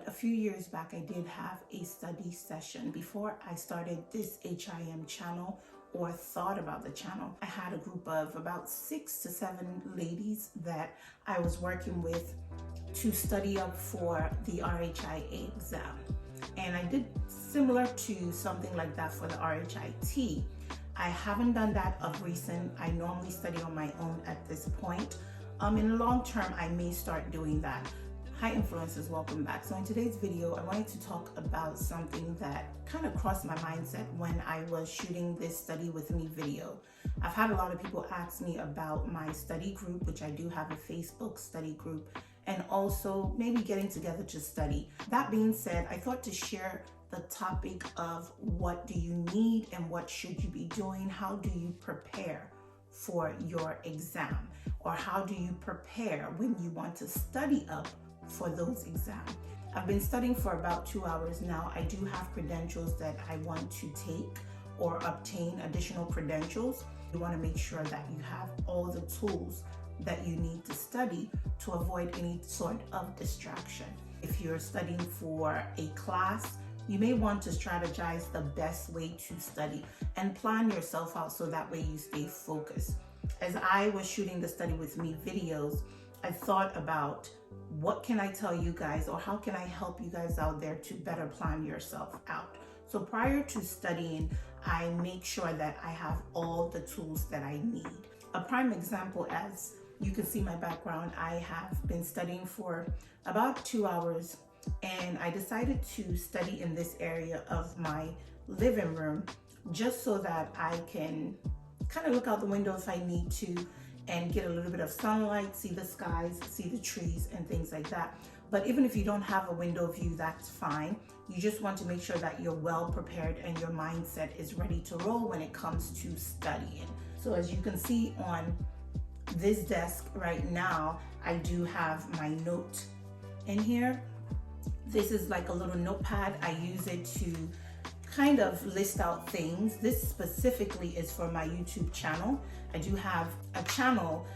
a few years back, I did have a study session. Before I started this HIM channel or thought about the channel, I had a group of about 6 to 7 ladies that I was working with to study up for the RHIA exam. And I did similar to something like that for the RHIT. I haven't done that of recent. I normally study on my own at this point. In the long term, I may start doing that. Hi influencers, welcome back. So in today's video, I wanted to talk about something that kind of crossed my mindset when I was shooting this study with me video. I've had a lot of people ask me about my study group, which I do have a Facebook study group, and also maybe getting together to study. That being said, I thought to share the topic of what do you need and what should you be doing? How do you prepare for your exam? Or how do you prepare when you want to study up for those exams? I've been studying for about 2 hours now. I do have credentials that I want to take or obtain additional credentials. You want to make sure that you have all the tools that you need to study to avoid any sort of distraction. If you're studying for a class, you may want to strategize the best way to study and plan yourself out so that way you stay focused. As I was shooting the study with me videos, I thought about what can I tell you guys, or how can I help you guys out there to better plan yourself out. So prior to studying, I make sure that I have all the tools that I need. A prime example, as you can see my background, I have been studying for about 2 hours, and I decided to study in this area of my living room just so that I can kind of look out the window if I need to and get a little bit of sunlight, see the skies, see the trees and things like that. But even if you don't have a window view, that's fine. You just want to make sure that you're well prepared and your mindset is ready to roll when it comes to studying. So as you can see on this desk right now, I do have my note in here. This is like a little notepad. I use it to kind of list out things. This specifically is for my YouTube channel. I do have a channel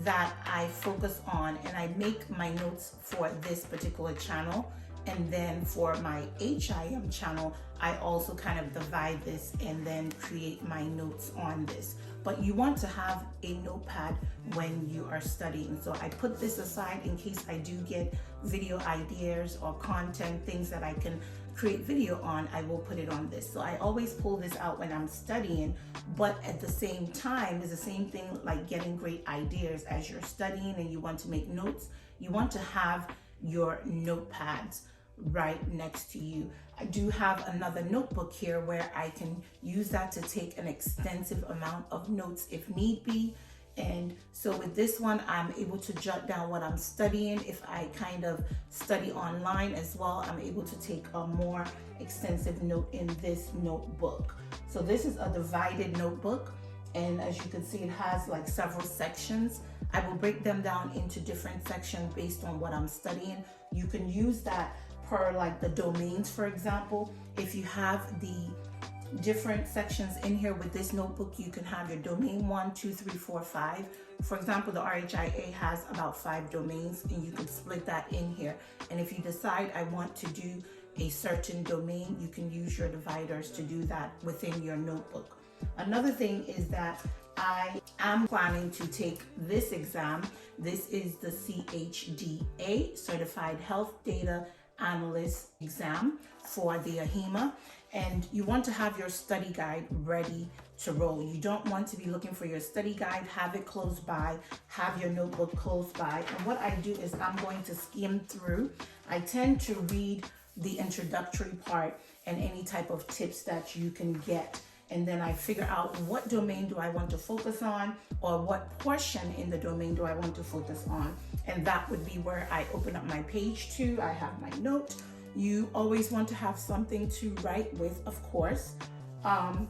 that I focus on, and I make my notes for this particular channel. And then for my HIM channel, I also kind of divide this and then create my notes on this. But you want to have a notepad when you are studying. So I put this aside in case I do get video ideas or content, things that I can create video on, I will put it on this. So I always pull this out when I'm studying, but at the same time, it's the same thing like getting great ideas as you're studying and you want to make notes. You want to have your notepads right next to you. I do have another notebook here where I can use that to take an extensive amount of notes if need be. And so with this one, I'm able to jot down what I'm studying. If I kind of study online as well, I'm able to take a more extensive note in this notebook. So this is a divided notebook. And as you can see, it has like several sections. I will break them down into different sections based on what I'm studying. You can use that per like the domains, for example. If you have the different sections in here with this notebook, you can have your domain 1, 2, 3, 4, 5. For example, the RHIA has about 5 domains, and you can split that in here. And if you decide I want to do a certain domain, you can use your dividers to do that within your notebook. Another thing is that I am planning to take this exam. This is the CHDA, Certified Health Data Analyst exam for the AHIMA. And you want to have your study guide ready to roll. You don't want to be looking for your study guide, have it close by, have your notebook close by. And what I do is I'm going to skim through. I tend to read the introductory part and any type of tips that you can get. And then I figure out what domain do I want to focus on, or what portion in the domain do I want to focus on. And that would be where I open up my page to. I have my note. You always want to have something to write with, of course. And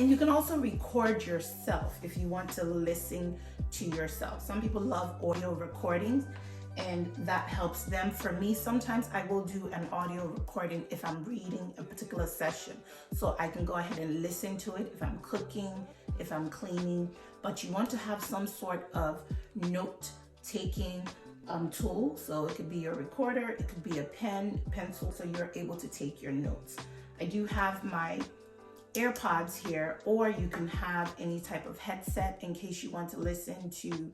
you can also record yourself if you want to listen to yourself. Some people love audio recordings, and that helps them. For me, sometimes I will do an audio recording if I'm reading a particular session, so I can go ahead and listen to it if I'm cooking, if I'm cleaning. But you want to have some sort of note taking tool. So it could be your recorder, it could be a pen, pencil, so you're able to take your notes. I do have my AirPods here, or you can have any type of headset in case you want to listen to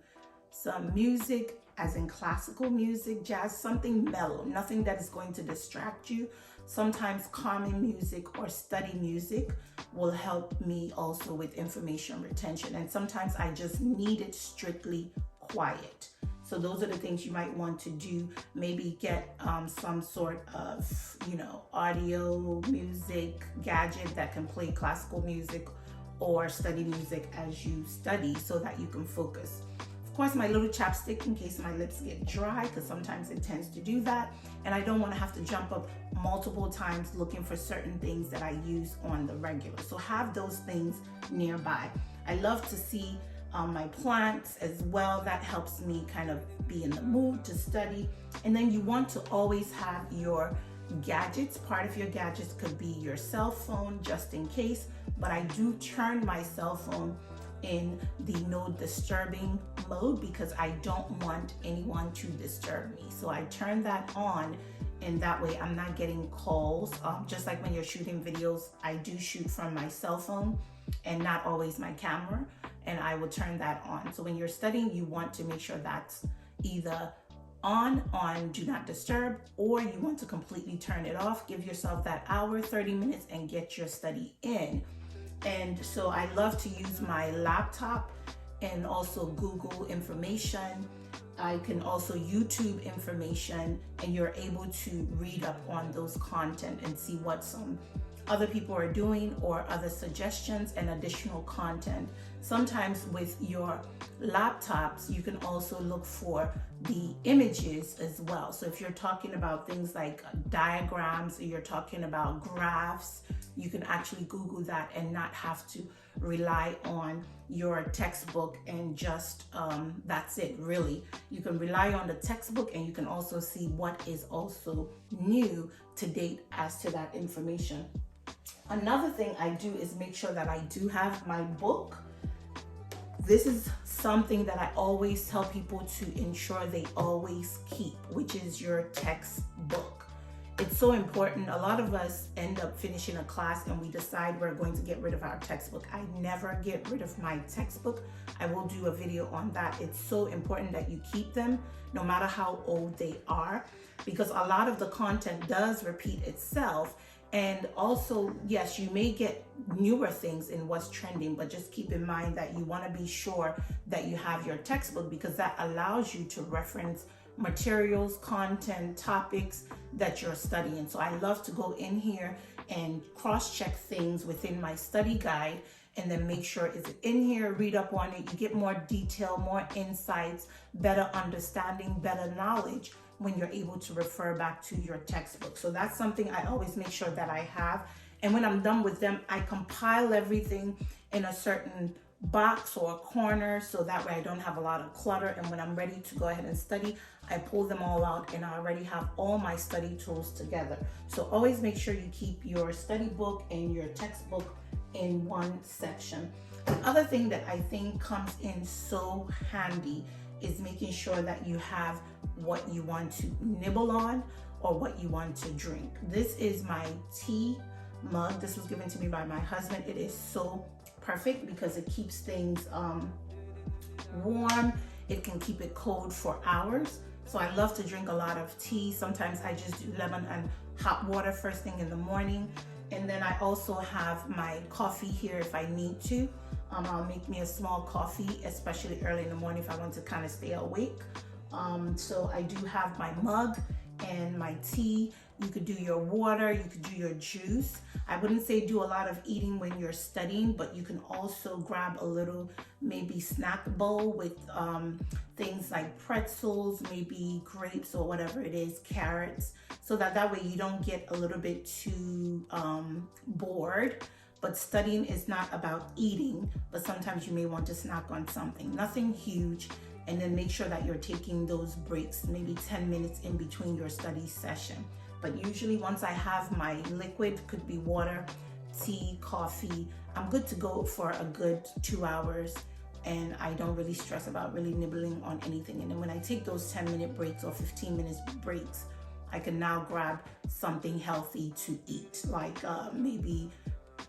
some music, as in classical music, jazz, something mellow, nothing that is going to distract you. Sometimes calming music or study music will help me also with information retention. And sometimes I just need it strictly quiet. So those are the things you might want to do. Maybe get some sort of, audio music gadget that can play classical music or study music as you study so that you can focus. Of course, my little chapstick in case my lips get dry, because sometimes it tends to do that. And I don't want to have to jump up multiple times looking for certain things that I use on the regular. So have those things nearby. I love to see my plants as well. That helps me kind of be in the mood to study. And then you want to always have your gadgets. Part of your gadgets could be your cell phone, just in case, but I do turn my cell phone in the no disturbing mode because I don't want anyone to disturb me. So I turn that on, and that way I'm not getting calls. Just like when you're shooting videos, I do shoot from my cell phone and not always my camera, and I will turn that on. So when you're studying, you want to make sure that's either on do not disturb, or you want to completely turn it off. Give yourself that hour, 30 minutes, and get your study in. And so I love to use my laptop and also Google information. I can also YouTube information, and you're able to read up on those content and see what some other people are doing or other suggestions and additional content. Sometimes with your laptops, you can also look for the images as well. So if you're talking about things like diagrams, or you're talking about graphs, you can actually Google that and not have to rely on your textbook and just that's it, really. You can rely on the textbook, and you can also see what is also new to date as to that information. Another thing I do is make sure that I do have my book. This is something that I always tell people to ensure they always keep, which is your textbook. It's so important. A lot of us end up finishing a class and we decide we're going to get rid of our textbook. I never get rid of my textbook. I will do a video on that. It's so important that you keep them no matter how old they are, because a lot of the content does repeat itself. And also, yes, you may get newer things in what's trending, but just keep in mind that you want to be sure that you have your textbook, because that allows you to reference materials, content, topics that you're studying. So I love to go in here and cross-check things within my study guide, and then make sure, is it in here, read up on it. You get more detail, more insights, better understanding, better knowledge when you're able to refer back to your textbook. So that's something I always make sure that I have. And when I'm done with them, I compile everything in a certain box or a corner, so that way I don't have a lot of clutter. And when I'm ready to go ahead and study, I pull them all out, and I already have all my study tools together. So always make sure you keep your study book and your textbook in one section. The other thing that I think comes in so handy is making sure that you have what you want to nibble on or what you want to drink. This is my tea mug. This was given to me by my husband. It is so perfect because it keeps things warm. It can keep it cold for hours. So I love to drink a lot of tea. Sometimes I just do lemon and hot water first thing in the morning. And then I also have my coffee here if I need to. I'll make me a small coffee, especially early in the morning if I want to kind of stay awake. So I do have my mug and my tea. You could do your water, you could do your juice. I wouldn't say do a lot of eating when you're studying, but you can also grab a little maybe snack bowl with things like pretzels, maybe grapes or whatever it is, carrots, so that way you don't get a little bit too bored. But studying is not about eating, but sometimes you may want to snack on something, nothing huge. And then make sure that you're taking those breaks, maybe 10 minutes in between your study session. But usually once I have my liquid, could be water, tea, coffee, I'm good to go for a good 2 hours, and I don't really stress about really nibbling on anything. And then when I take those 10-minute breaks or 15-minute breaks, I can now grab something healthy to eat, like maybe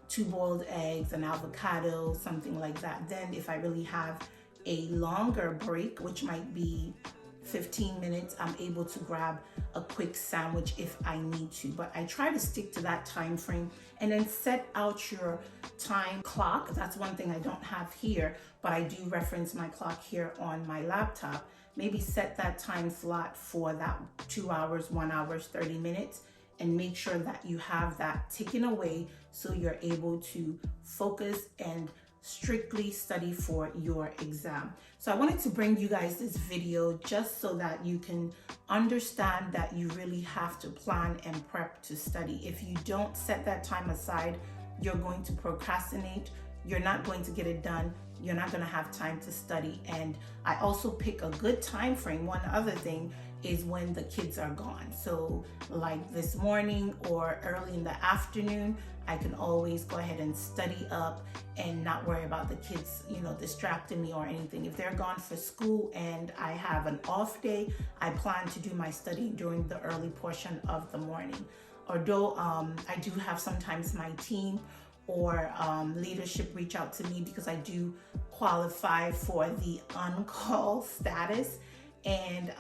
2 boiled eggs, an avocado, something like that. Then if I really have a longer break, which might be 15 minutes, I'm able to grab a quick sandwich if I need to. But I try to stick to that time frame, and then set out your time clock. That's one thing I don't have here, but I do reference my clock here on my laptop. Maybe set that time slot for that 2 hours, 1 hour, 30 minutes, and make sure that you have that ticking away so you're able to focus and strictly study for your exam. So I wanted to bring you guys this video just so that you can understand that you really have to plan and prep to study. If you don't set that time aside, you're going to procrastinate, you're not going to get it done, you're not going to have time to study. And I also pick a good time frame. One other thing is when the kids are gone. So like this morning or early in the afternoon, I can always go ahead and study up and not worry about the kids, distracting me or anything. If they're gone for school and I have an off day, I plan to do my studying during the early portion of the morning. Although I do have sometimes my team or leadership reach out to me because I do qualify for the on-call status. And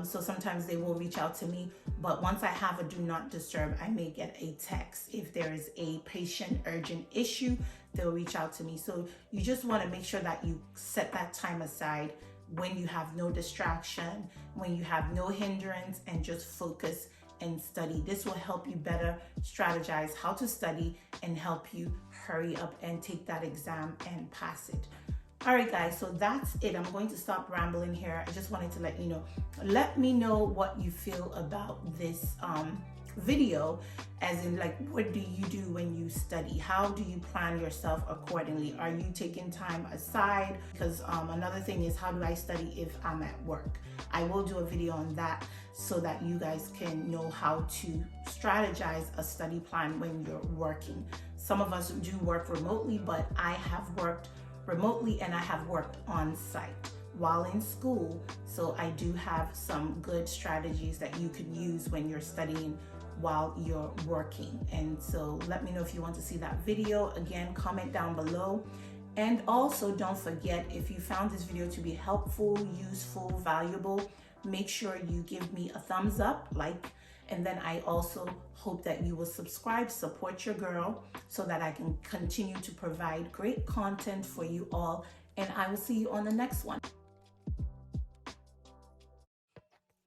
so sometimes they will reach out to me, but once I have a do not disturb, I may get a text. If there is a patient urgent issue, they'll reach out to me. So you just want to make sure that you set that time aside when you have no distraction, when you have no hindrance, and just focus and study. This will help you better strategize how to study and help you hurry up and take that exam and pass it. All right, guys, so that's it. I'm going to stop rambling here. I just wanted to let you know. Let me know what you feel about this video, as in, like, what do you do when you study? How do you plan yourself accordingly? Are you taking time aside? Because another thing is, how do I study if I'm at work? I will do a video on that so that you guys can know how to strategize a study plan when you're working. Some of us do work remotely, but I have worked remotely and I have worked on site while in school. So I do have some good strategies that you can use when you're studying while you're working. And so let me know if you want to see that video. Again, comment down below. And also don't forget, if you found this video to be helpful, useful, valuable, make sure you give me a thumbs up, like, and then I also hope that you will subscribe, support your girl, so that I can continue to provide great content for you all. And I will see you on the next one.